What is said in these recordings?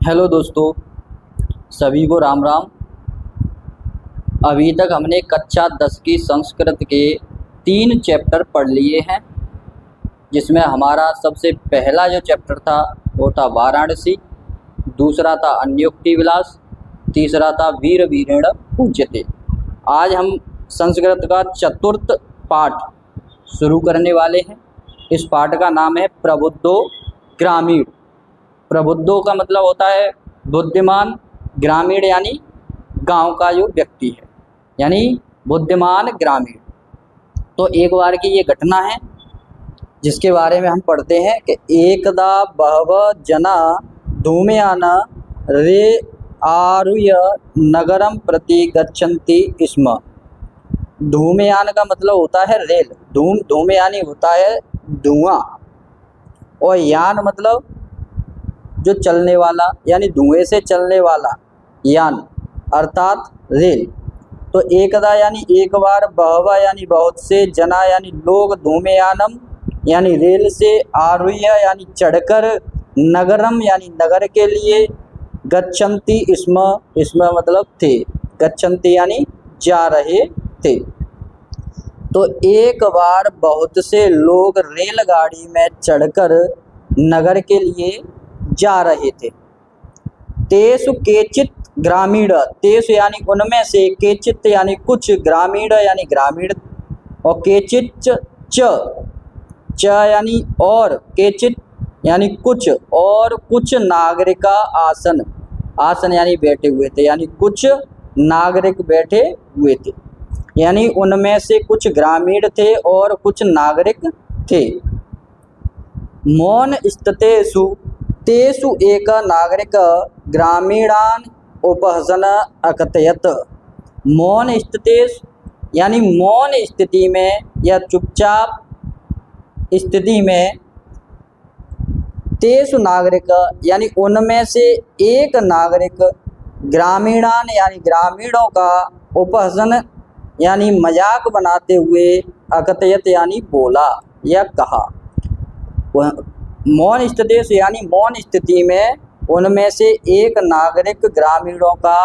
Hello दोस्तों, सभी को राम राम। अभी तक हमने कक्षा 10 की संस्कृत के 3 चैप्टर पढ़ लिए हैं, जिसमें हमारा सबसे पहला जो चैप्टर था वो था वाराणसी, दूसरा था अन्योक्ति विलास, तीसरा था वीर वीरेण पूज्यते। आज हम संस्कृत का चतुर्थ पाठ शुरू करने वाले हैं। इस पाठ का नाम है प्रबुद्धो ग्रामीण। प्रबुद्धों का मतलब होता है बुद्धिमान, ग्रामीण यानी गांव का जो व्यक्ति है, यानी बुद्धिमान ग्रामीण। तो एक बार की ये घटना है जिसके बारे में हम पढ़ते हैं कि एकदा बहवः जना धूमयान रे आरुह्य नगरम प्रति गच्छन्ति स्म। धूमयान का मतलब होता है रेल। धूमयानी होता है धुआं, और यान मतलब जो चलने वाला, यानी धुएं से चलने वाला यान अर्थात रेल। तो एकदा यानी एक बार, बहवा यानी बहुत से, जना यानी लोग, धूमयानम यानी रेल से, आरुह्य यानी चढ़कर, नगरम यानी नगर के लिए, गच्छन्ति स्म मतलब थे, गच्छन्ति यानी जा रहे थे। तो एक बार बहुत से लोग रेलगाड़ी में चढ़कर नगर के लिए जा रहे थे। तेसु केचित ग्रामीण, तेसु यानी उनमें से, केचित यानी कुछ, ग्रामीण यानी ग्रामीण, और केचित च यानी और, केचित यानी कुछ, और कुछ नागरिका आसन, आसन यानी बैठे हुए थे, यानी कुछ नागरिक बैठे हुए थे, यानी उनमें से कुछ ग्रामीण थे और कुछ नागरिक थे। मौन स्थितेषु तेषु एक नागरिक ग्रामीणान उपहसन अकथयत। मौन स्थितेषु यानी मौन स्थिति में या चुपचाप स्थिति में, तेषु नागरिक यानी उनमें से एक नागरिक, ग्रामीणान यानी ग्रामीणों का, उपहसन यानी मजाक बनाते हुए, अकथयत यानी बोला या कहा। मौन स्थितेषु यानी मौन स्थिति में उनमें से एक नागरिक ग्रामीणों का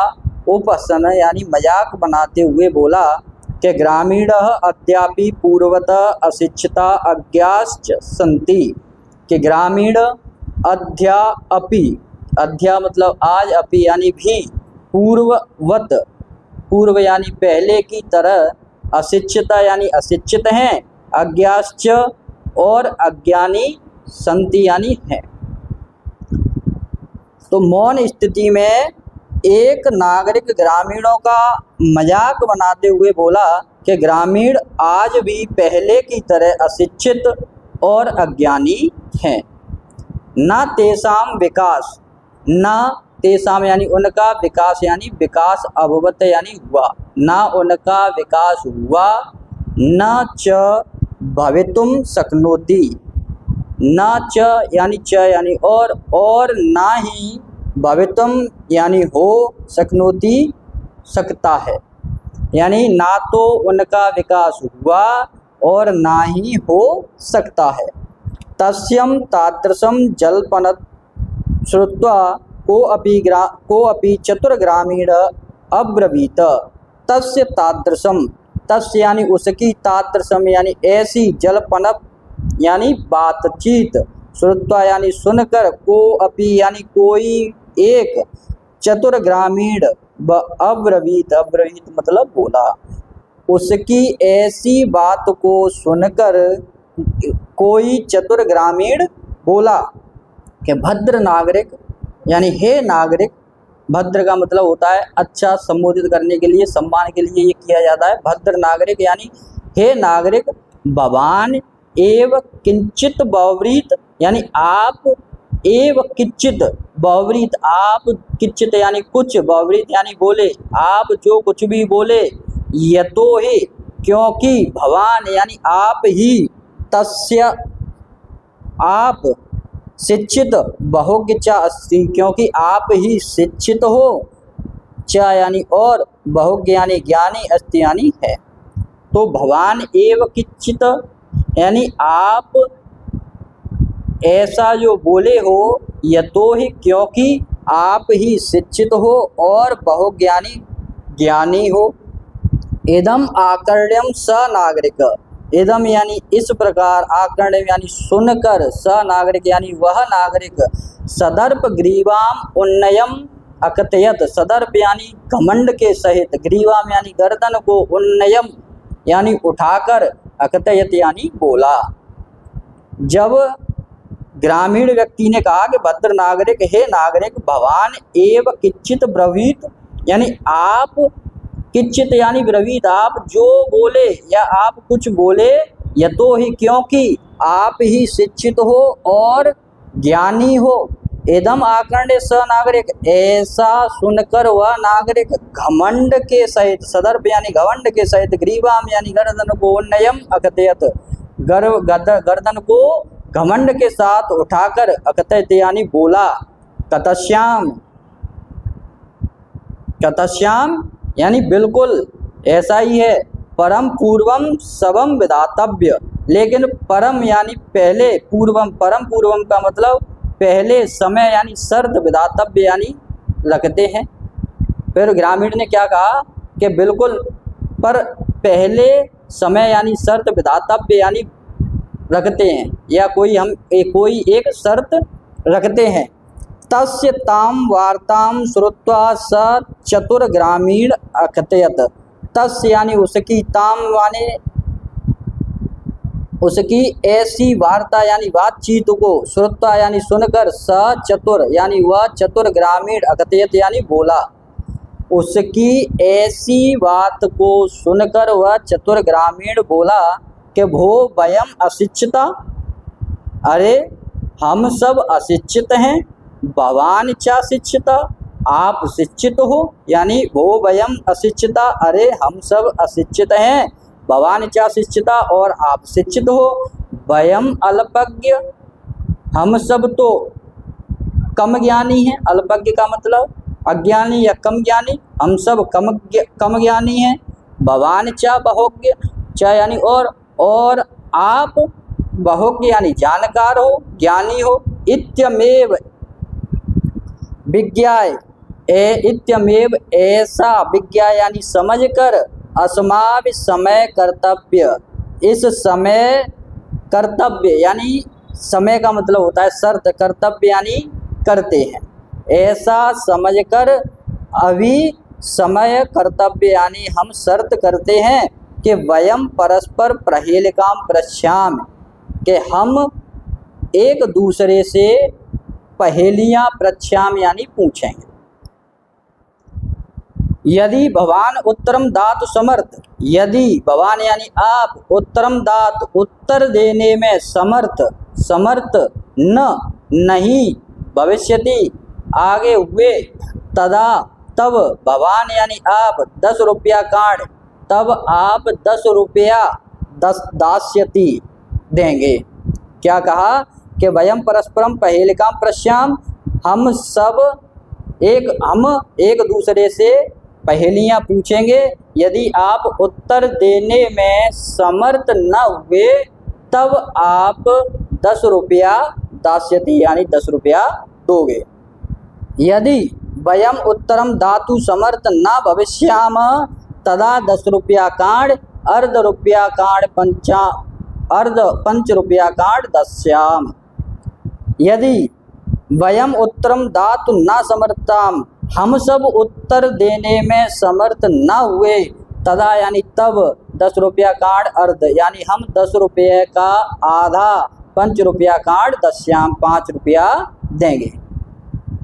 उपहसन यानी मजाक बनाते हुए बोला कि ग्रामीण अद्यापि पूर्वत अशिक्षिता अज्ञाश्च सन्ति। कि ग्रामीण अद्यापि, अद्या मतलब आज, अपि यानी भी, पूर्ववत पूर्व यानी पहले की तरह, अशिक्षिता यानी अशिक्षित हैं, अज्ञाश्च और अज्ञानी, संति यानी है। तो मौन स्थिति में एक नागरिक ग्रामीणों का मजाक बनाते हुए बोला कि ग्रामीण आज भी पहले की तरह अशिक्षित और अज्ञानी हैं। न तेषाम विकास, न तेषाम यानी उनका, विकास यानी विकास अभवत यानी हुआ, न उनका विकास हुआ, न च भवितुम शक्नोति, न च यानी और ना ही, भवितुम यानी हो, शक्नोति सकता है, यानी ना तो उनका विकास हुआ और ना ही हो सकता है। तस्यम तादृशम जल्पनत श्रुत्वा को अपि चतुर्ग्रामीण अब्रवीत। तस्य तादृशम, तस्य यानी उसकी, तादृशम यानी ऐसी, जल्पनत यानी बातचीत, श्रुत्वा यानी सुनकर, को अपि यानी कोई एक, चतुर्ग्रामीण अब्रवीत, अब्रवीत मतलब बोला, उसकी ऐसी बात को सुनकर कोई चतुर ग्रामीण बोला कि भद्र नागरिक यानी हे नागरिक। भद्र का मतलब होता है अच्छा, संबोधित करने के लिए, सम्मान के लिए ये किया जाता है। भद्र नागरिक यानी हे नागरिक, भवान एव किंचित बहुव्रीत यानी आप, एव किंचित बहुव्रीत आप, किंचित यानी कुछ, बहुव्रीत यानी बोले, आप जो कुछ भी बोले, यतो ही क्योंकि, भवान यानी आप ही, तस्य आप, शिक्षित बहुज्ञ च अस्ति क्योंकि आप ही शिक्षित हो, च यानी और, बहुज्ञ यानी ज्ञानी, अस्ति यानी है। तो भवान एव किंचित यानी आप ऐसा जो बोले हो, यतो ही क्योंकि आप ही शिक्षित हो और बहुज्ञानी ज्ञानी हो। इदम आकर्ण्यम स नागरिक, इदम यानी इस प्रकार, आकर्ण्यम यानी सुनकर, स नागरिक यानी वह नागरिक, सदर्प ग्रीवाम उन्नयम अकथयत, सदर्प यानी घमंड के सहित, ग्रीवाम यानी गर्दन को, उन्नयम यानी उठाकर, अकथयत यानी बोला। जब ग्रामीण व्यक्ति ने कहा कि भद्र नागरिक, हे नागरिक, भवान एव किंचित ब्रवीत, यानी आप, किंचित यानी ब्रवीत, आप जो बोले या आप कुछ बोले, यतो ही क्योंकि आप ही शिक्षित हो और ज्ञानी हो। इदम आकर्ण्य स नागरिक, ऐसा सुनकर वह नागरिक घमंड के सहित, सदर्भ यानी घमंड के सहित, ग्रीवाम यानी गर्दन को, उन्नयम अकथयत गर्दन को घमंड के साथ उठाकर, अकथयत यानी बोला। कतश्याम, कतश्याम यानी बिल्कुल ऐसा ही है। परम पूर्वम सबम विधातव्य, लेकिन परम यानी पहले, पूर्वम परम पूर्वम का मतलब पहले, समय यानी शर्त, विधातव्य यानी रखते हैं। फिर ग्रामीण ने क्या कहा कि बिल्कुल, पर पहले समय यानी शर्त, विधातव्य यानी रखते हैं, या कोई हम कोई एक शर्त रखते हैं। तस्य ताम वार्ताम श्रुत्वा स चतुर ग्रामीण अकथयत, तस्य यानी उसकी, ताम माने उसकी, ऐसी वार्ता यानी बातचीत को, श्रुत्वा यानी सुनकर, स चतुर यानी वह चतुर, ग्रामीण अकथयत यानी बोला। उसकी ऐसी बात को सुनकर वह चतुर ग्रामीण बोला कि भो वयम अशिक्षिता, अरे हम सब अशिक्षित हैं। भवान चा शिक्षिता, आप शिक्षित हो, यानी भो वयम अशिक्षिता, अरे हम सब अशिक्षित हैं। भवान चा शिक्षिता, और आप शिक्षित हो। वयम अल्पज्ञ, हम सब तो कम ज्ञानी हैं। अल्पज्ञ का मतलब अज्ञानी या कम ज्ञानी, हम सब कम ज्ञानी हैं। भवान चा बहुज्ञ, चा यानी और आप बहुज्ञ यानी जानकार हो, ज्ञानी हो। इत्यमेव विज्ञाय, इत्यमेव ऐसा, विज्ञाय यानी समझकर, अस्माभ समय कर्तव्य, इस समय कर्तव्य यानी समय का मतलब होता है शर्त, कर्तव्य यानी करते हैं, ऐसा समझकर अभी समय कर्तव्य यानी हम शर्त करते हैं कि वयम परस्पर प्रहेलिकाम पृच्छ्याम, कि हम एक दूसरे से पहेलियां पृच्छ्याम यानी पूछेंगे। यदि भवान उत्तरम दातु समर्थ, यदि भवान यानी आप, उत्तरम दातु उत्तर देने में समर्थ नहीं, भविष्यति आगे हुए, तदा तब, भवान यानी आप, 10 रुपया कांड, तब आप 10 रुपया दास्यति देंगे। क्या कहा कि वयम परस्परम पहेलिकाम पृच्छ्याम, हम एक दूसरे से पहेलियां पूछेंगे। यदि आप उत्तर देने में समर्थ न हुए, तब आप 10 रुपया दास्यति यानी 10 रुपया दोगे। यदि वयम उत्तरम दातु समर्थ न भविष्याम, तदा 10 रुपया कांड, अर्ध रुपया कांड, पंच रुपया कांड दस्याम। यदि वयम उत्तरम दातु न समर्थाम, हम सब उत्तर देने में समर्थ न हुए, तदा यानी तब, 10 रुपया कांड अर्ध यानी हम 10 रुपये का आधा, 5 रुपया कांड दस्याम 5 रुपया देंगे।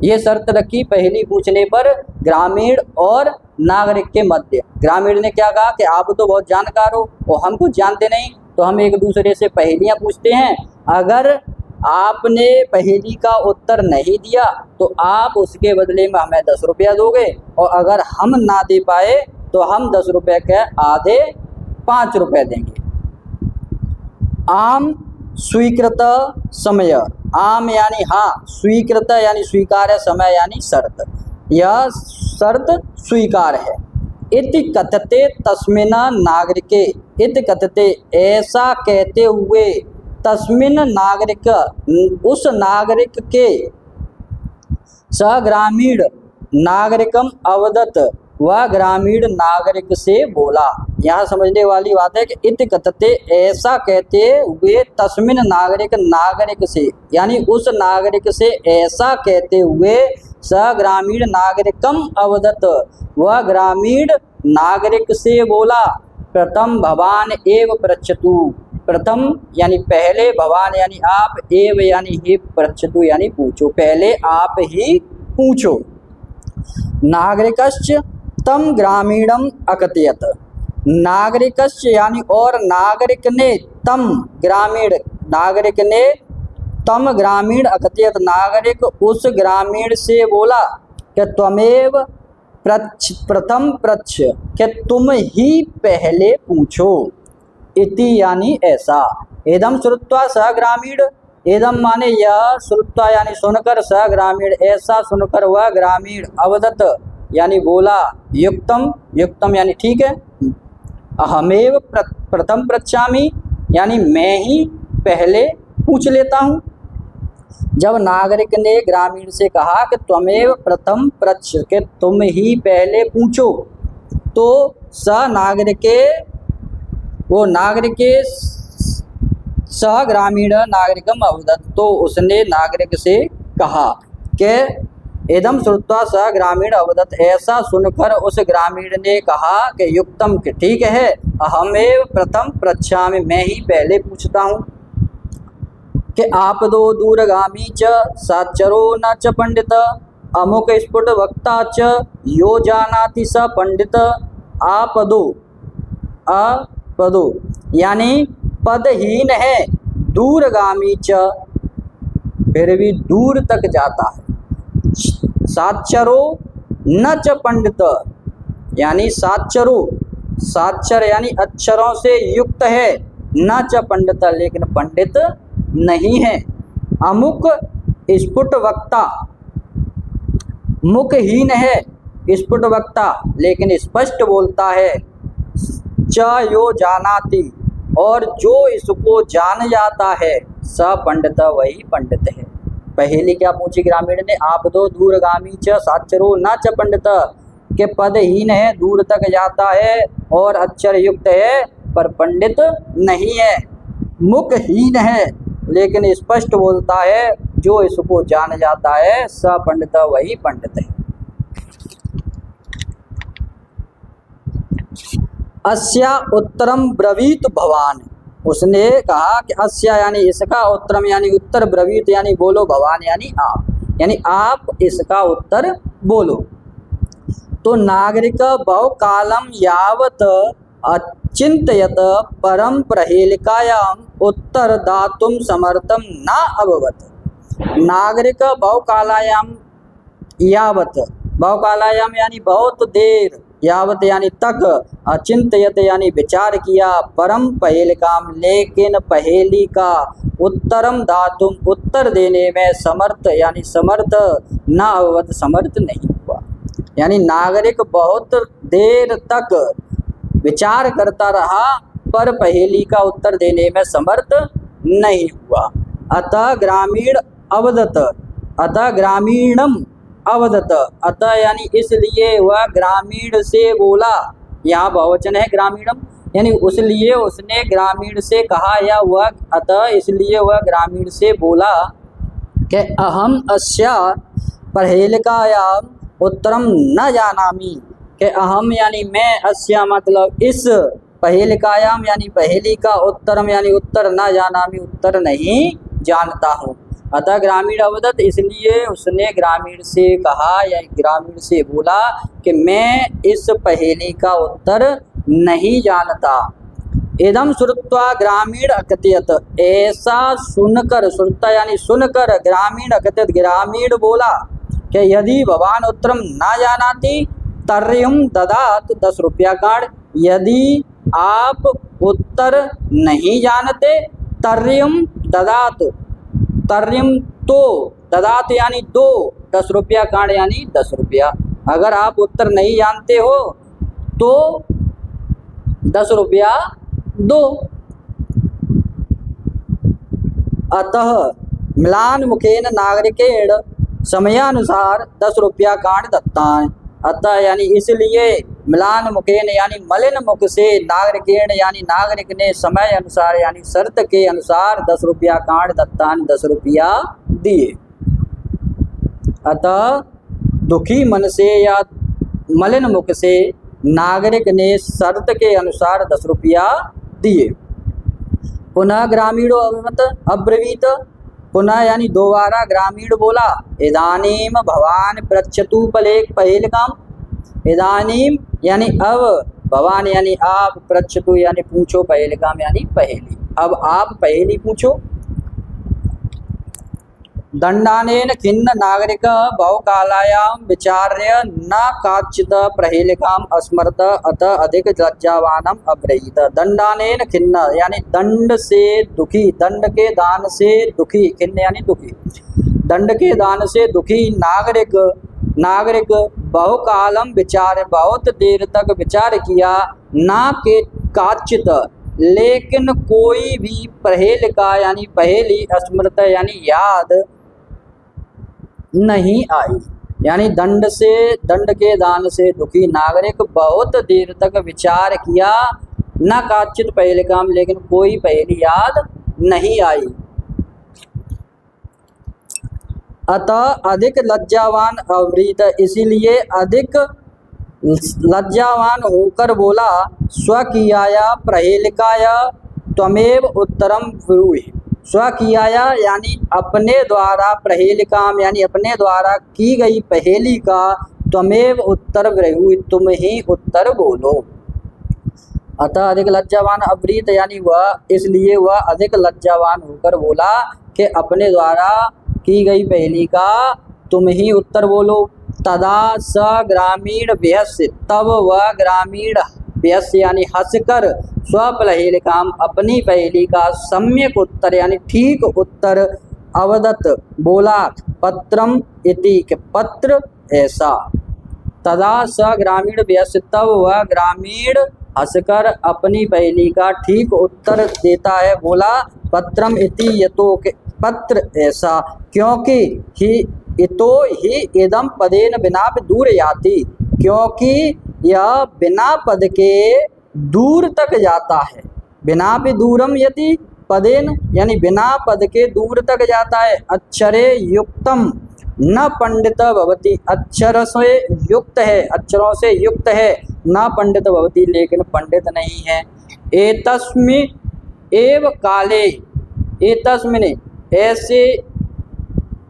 ये शर्त रखी पहली पूछने पर ग्रामीण और नागरिक के मध्य। ग्रामीण ने क्या कहा कि आप तो बहुत जानकार हो और हम कुछ जानते नहीं, तो हम एक दूसरे से पहेलियां पूछते हैं। अगर आपने पहेली का उत्तर नहीं दिया तो आप उसके बदले में हमें 10 रुपया दोगे, और अगर हम ना दे पाए तो हम 10 रुपये के आधे 5 रुपये देंगे। आम स्वीकृत समय, आम यानी हाँ, स्वीकृत यानी स्वीकार, समय यानी शर्त, यह शर्त स्वीकार है। इति कथते तस्मिन नागरिके, इति कथते ऐसा कहते हुए, तस्मिन नागरिक उस नागरिक के, स ग्रामीण नागरिकम अवदत, वह ग्रामीण नागरिक से बोला। यहाँ समझने वाली बात है कि इति कथते, ऐसा कहते हुए, तस्मिन नागरिक नागरिक से, यानी उस नागरिक से ऐसा कहते हुए, स ग्रामीण नागरिकम अवदत, वह ग्रामीण नागरिक से बोला। प्रथम भवान एव पृच्छतु, प्रथम यानी पहले, भवान यानी आप, एव यानी ही, पृच्छतु यानी पूछो, पहले आप ही पूछो। नागरिकश्च तम ग्रामीणम अकथयत, नागरिकश्च यानी और नागरिक ने, तम ग्रामीण, नागरिक ने तम ग्रामीण अकथयत, नागरिक उस ग्रामीण से बोला कि त्वमेव प्रथम पृच्छ, कि तुम ही पहले पूछो। इति यानी ऐसा। एदम श्रुत्वा स ग्रामीण, एदम माने यह, श्रुत्वा यानी सुनकर, स ग्रामीण ऐसा सुनकर वह ग्रामीण, अवदत यानी बोला, युक्तम, युक्तम यानी ठीक है, अहमेव प्रथम पृच्छामि यानी मैं ही पहले पूछ लेता हूँ। जब नागरिक ने ग्रामीण से कहा कि त्वमेव प्रथम पृच्छ, के तुम ही पहले पूछो, तो स नागरिके, वो नागरिके स ग्रामीण नागरिकम अवदत, तो उसने नागरिक से कहा कि एदम श्रुत्वा स ग्रामीण अवदत, ऐसा सुनकर उस ग्रामीण ने कहा कि युक्तम, के ठीक है, अहमेव प्रथम पृच्छामि, मैं ही पहले पूछता हूँ। कि आप दो दूरगामी च साचरो न च पंडित, अमुक स्फुट वक्ता च यो जानाति स पंडित। आपदो, अपदो यानी पदहीन है, दूरगामी च फिर भी दूर तक जाता है, साक्षरो न च पंडित यानी साक्षरो, साक्षर यानी अक्षरों से युक्त है, न च पंडित लेकिन पंडित नहीं है। अमुक स्फुट वक्ता, मुखहीन है, स्फुट वक्ता लेकिन स्पष्ट बोलता है। च यो जानाति, और जो इसको जान जाता है, स पंडित वही पंडित है। पहले क्या पूछी ग्रामीण ने, आप दो दूरगामी च साक्षरो न च पंडित, के पदहीन है, दूर तक जाता है और अक्षर युक्त है पर पंडित नहीं है। मुखहीन है लेकिन स्पष्ट बोलता है, जो इसको जान जाता है, स पंडित वही पंडित है। अस्या उत्तरम ब्रवीत भवान, उसने कहा कि अस्या यानी इसका, उत्तरम यानी उत्तर, ब्रवीत यानी बोलो, भवान यानी आप इसका उत्तर बोलो। तो नागरिक बहुकालम यावत अचिंतयत परम प्रहेलिकायाम उत्तर दातुम समर्थम न अभवत। नागरिक बहुकालायाम यावत, बहुकालायाम यानी बहुत देर, यावत यानी तक, अचिंतयत यानी विचार किया, परम पहेलिकाम लेकिन पहेली का, उत्तरम दातुम उत्तर देने में, समर्थ यानी समर्थ, न अभवत समर्थ नहीं हुआ। यानी नागरिक बहुत देर तक विचार करता रहा पर पहेली का उत्तर देने में समर्थ नहीं हुआ। अतः ग्रामीण अवदत, अतः ग्रामीणम अवदत, अतः यानी इसलिए वह ग्रामीण से बोला, यहाँ बहुवचन है ग्रामीणम, यानी उसलिए उसने ग्रामीण से कहा, या वह अतः इसलिए वह ग्रामीण से बोला कि अहम अस्या पहेलिकायाम उत्तरम न जानामि, कि अहम यानी मैं, अस्या मतलब इस, पहेलिकायाम यानी पहेली का, उत्तरम यानी उत्तर, न जानामि उत्तर नहीं जानता हूँ। अतः ग्रामीण अवदत, इसलिए उसने ग्रामीण से कहा या ग्रामीण से बोला कि मैं इस पहेली का उत्तर नहीं जानता। इदम श्रुत्वा ग्रामीण अकथयत, ऐसा सुनकर, श्रुत्वा यानी सुनकर, ग्रामीण अकथयत ग्रामीण बोला कि यदि भवान उत्तरम न जानाति तर्ह्यम ददात 10 रुपया कार्ड, यदि आप उत्तर नहीं जानते, तर्ह्यम ददात, तर्ह्यम तो, ददात यानी दो, 10 रुपया कार्ड यानी 10 रुपया। अगर आप उत्तर नहीं जानते हो तो 10 रुपया दो। अतः म्लान मुखेन नागरिकेण समयानुसार 10 रुपया कांड दत्तान। अतः यानी इसलिए मिलान मुखेन यानी मलिन मुख से नागरिकेण यानी नागरिक ने समय अनुसार यानी शर्त के अनुसार 10 रुपया कांड दत्तान 10 रुपया दिए। अतः दुखी मन से या मलिन मुख से नागरिक ने शर्त के अनुसार 10 रुपया दिए। पुनः ग्रामीणों अब्रवीत, पुनः यानी दोबारा ग्रामीण बोला, इदानीम भवान पृच्छतु पहेलिकाम। इदानीम यानी अब, भवान यानी आप, पृच्छतु यानी पूछो, पहेलिकाम यानी पहेली, अब आप पहेली पूछो। दंडानेन खिन्न नागरिक बहुकालायां विचार्य न काचित् पहेलिकाम अस्मरत अतः अधिक लज्जावानम अब्रवीत। दंडानेन खिन्न यानी दंड से दुखी, दंड के दान से दुखी, खिन्न यानी दुखी, दंड के दान से दुखी नागरिक बहुकालम विचार, बहुत देर तक विचार किया, ना के काचित लेकिन कोई भी पहेलिका यानी पहेली अस्मृत यानी याद नहीं आई। यानी दंड के दान से दुखी नागरिक बहुत देर तक विचार किया, न काचित पहेलिकाम लेकिन कोई पहेली याद नहीं आई। अतः अधिक लज्जावान अब्रवीत, इसीलिए अधिक लज्जावान होकर बोला, स्वकीयाया पहेलिकाया त्वमेव उत्तरम ब्रूहि। स्वकीयाया यानी अपने द्वारा, पहेलिकाम यानी अपने द्वारा की गई पहेली का, त्वमेव उत्तर ब्रूहि तुम ही उत्तर बोलो। अतः अधिक लज्जावान अब्रवीत यानी वह, इसलिए वह अधिक लज्जावान होकर बोला कि अपने द्वारा की गई पहेली का तुम ही उत्तर बोलो। तदा स ग्रामीण व्यस्य, तब वह ग्रामीण व्यस्य यानी हंसकर स्वपहेलिकाम अपनी पहेली का सम्यक उत्तर यानी ठीक उत्तर अवदत बोला, पत्रम इति के पत्र ऐसा। तदा स ग्रामीण व्यस्य, तब वह ग्रामीण हंसकर अपनी पहेली का ठीक उत्तर देता है, बोला पत्रम इति यतो के पत्र ऐसा, क्योंकि ही इतो ही इदम पदेन बिना दूर याति, क्योंकि यह बिना पद के दूर तक जाता है। बिना भी दूरम यति पदेन यानी बिना पद के दूर तक जाता है। अक्षरे युक्तम न पंडित भवति, अक्षर से युक्त है, अक्षरों से युक्त है, न पंडित भवति लेकिन पंडित नहीं है। एतस्मिन् एव काले, एतस्मिन् ऐसे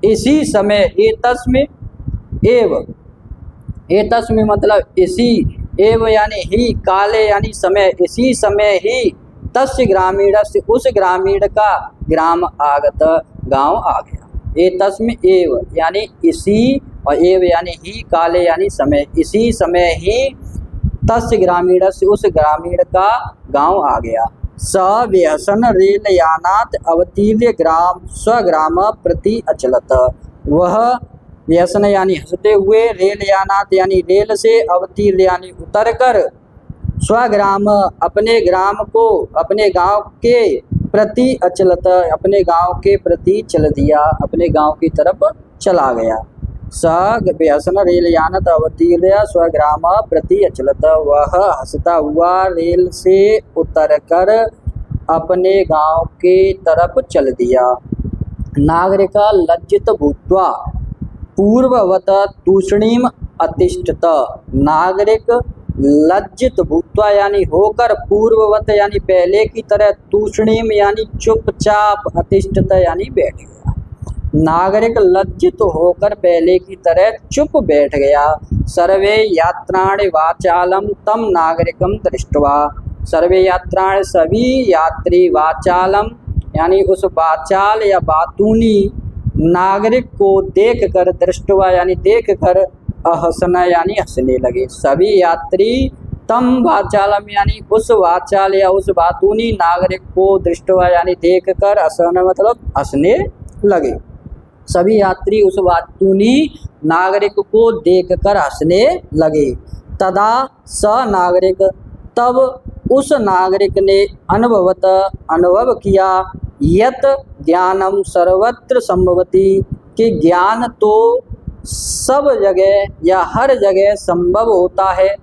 इसी समय, एतस्मिन् एव, एतस्मिन् मतलब इसी, एव यानी ही, काले यानी समय, इसी समय ही, तस्य ग्रामीणस्य उस ग्रामीण का, ग्राम आगत गांव आ गया। एतस्मिन् एव यानी इसी, और एव यानी ही, काले यानी समय, इसी समय ही, तस्य ग्रामीणस्य उस ग्रामीण का गांव आ गया। स व्यसन रेलयानात् अवतीर्य स्वग्राम प्रति अचलत, वह व्यसन यानी हंसते हुए, रेलयानात् यानी रेल से, अवतीर्य यानी उतर कर, स्वग्राम अपने ग्राम को, अपने गांव के प्रति अचलत अपने गांव के प्रति चल दिया, अपने गांव की तरफ चला गया। स व्यसन रेलयानात् अवतीर्य स्वग्राम प्रति अचलत, वह हंसता हुआ रेल से उतरकर अपने गांव के तरफ चल दिया। नागरिक लज्जित भूत्वा पूर्ववत तूष्णीम अतिष्ठत, नागरिक लज्जित भूत्वा यानी होकर, पूर्ववत यानी पहले की तरह, तूष्णीम यानी चुपचाप, अतिष्ठत यानी बैठ गया। नागरिक लज्जित होकर पहले की तरह चुप बैठ गया। सर्वे यात्राणि वाचालम तम नागरिकम दृष्ट्वा, सर्वे यात्राणि सभी यात्री, वाचालम यानी उस वाचाल या बातूनी नागरिक को देख कर, दृष्टवा यानी देख कर, अहसना यानी हंसने लगे। सभी यात्री तम वाचालम यानी उस वाचाल या उस बातूनी नागरिक को दृष्टवा यानी देख कर, हंसना मतलब हंसने लगे। सभी यात्री उस बातूनी नागरिक को देखकर हंसने लगे। तदा स नागरिक, तब उस नागरिक ने अनुभव किया, यत ज्ञानम सर्वत्र संभवति, कि ज्ञान तो सब जगह या हर जगह संभव होता है।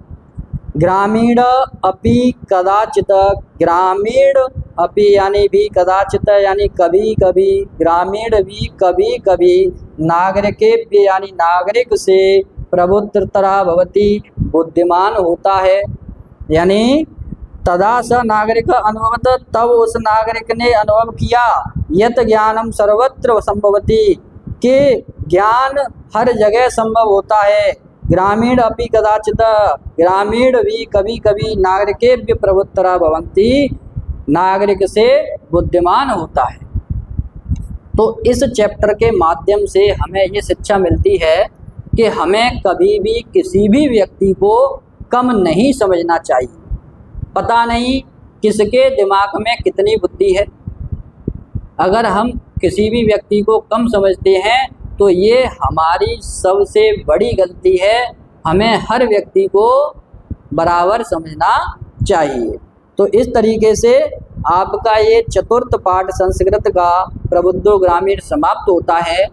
ग्रामीण अपि कदाचित, ग्रामीण अपि यानी भी, कदाचित यानी कभी कभी, ग्रामीण भी कभी कभी, नागरिकेभ्य यानी नागरिक से, प्रबुद्धतरा भवति बुद्धिमान होता है। यानी तदा स नागरिक अनुभवत, तब उस नागरिक ने अनुभव किया, यत ज्ञानम सर्वत्र संभवति, कि ज्ञान हर जगह संभव होता है। ग्रामीण अपि कदाचित, ग्रामीण भी कभी कभी, नागरिकेभ्य प्रबुद्धतरा भवन्ति, नागरिक से बुद्धिमान होता है। तो इस चैप्टर के माध्यम से हमें ये शिक्षा मिलती है कि हमें कभी भी किसी भी व्यक्ति को कम नहीं समझना चाहिए। पता नहीं किसके दिमाग में कितनी बुद्धि है। अगर हम किसी भी व्यक्ति को कम समझते हैं तो ये हमारी सबसे बड़ी गलती है। हमें हर व्यक्ति को बराबर समझना चाहिए। तो इस तरीके से आपका ये चतुर्थ पाठ संस्कृत का प्रबुद्धो ग्रामीण समाप्त होता है।